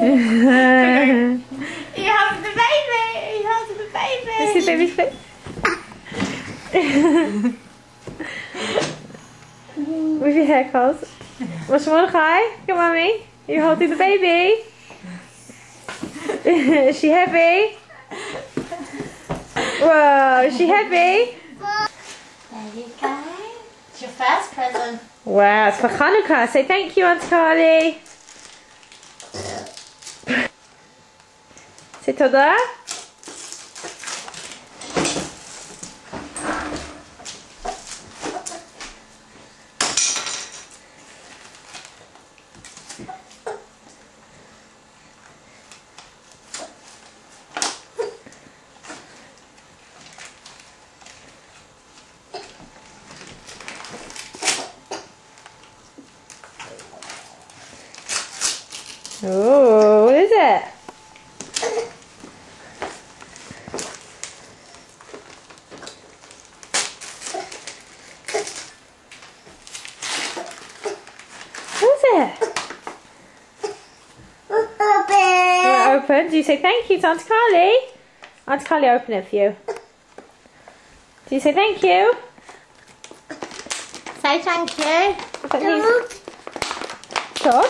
He holds the baby. He holds the baby. Let's see baby's face. With your hair curls. What's Mordechai? Come on, mommy. You're holding the baby. Is she heavy? Whoa, is she heavy? There you go. It's your first present. Wow, it's for Hanukkah. Say thank you, Aunt Carly. Say toda. Oh, what is it? What is it? Open. Do you say thank you to Aunt Carly? Aunt Carly, open it for you. Do you say thank you? Say thank you. Stop.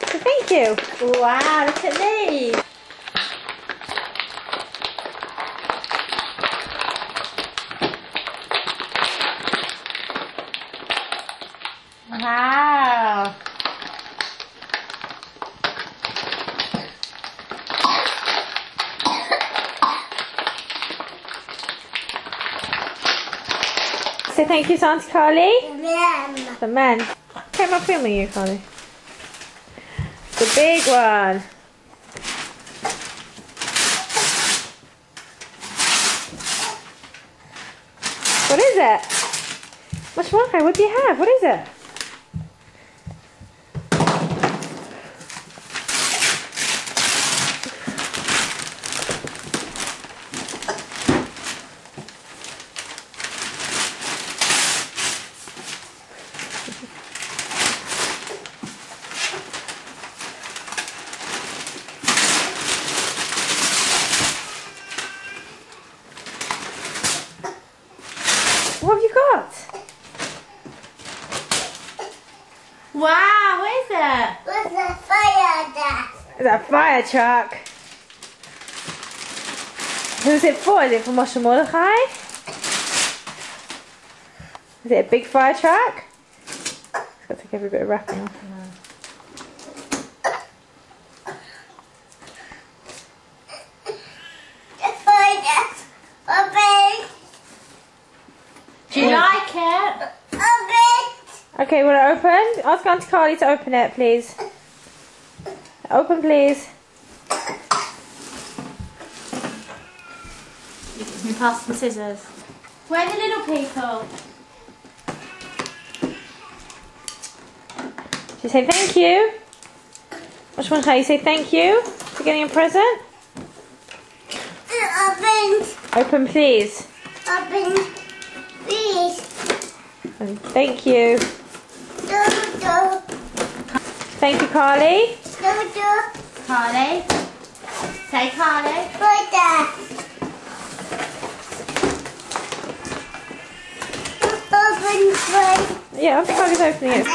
Say thank you. Wow, look at these. Wow. Say thank you to Aunt Carly. The man. Okay, I'm filming you, Carly. The big one. What is it? What's wrong? What do you have? What is it? What have you got? Wow, what is it? What's a fire truck? It's a fire truck. Who's it for? Is it for Moshe Mordechai? Is it a big fire truck? It's got to take every bit of wrapping off. The fire open. Do you like it? Open. Okay, will it open? Ask Auntie Carly to open it, please. Open, please. You can pass some scissors. Where are the little people? She say thank you. Which one can you say thank you for getting a present? Open. Open, please. Open. Please. And thank you. Do. Thank you, Carly. Do. Carly. Say Carly. Put that. Open. Yeah, Auntie Carly's opening it.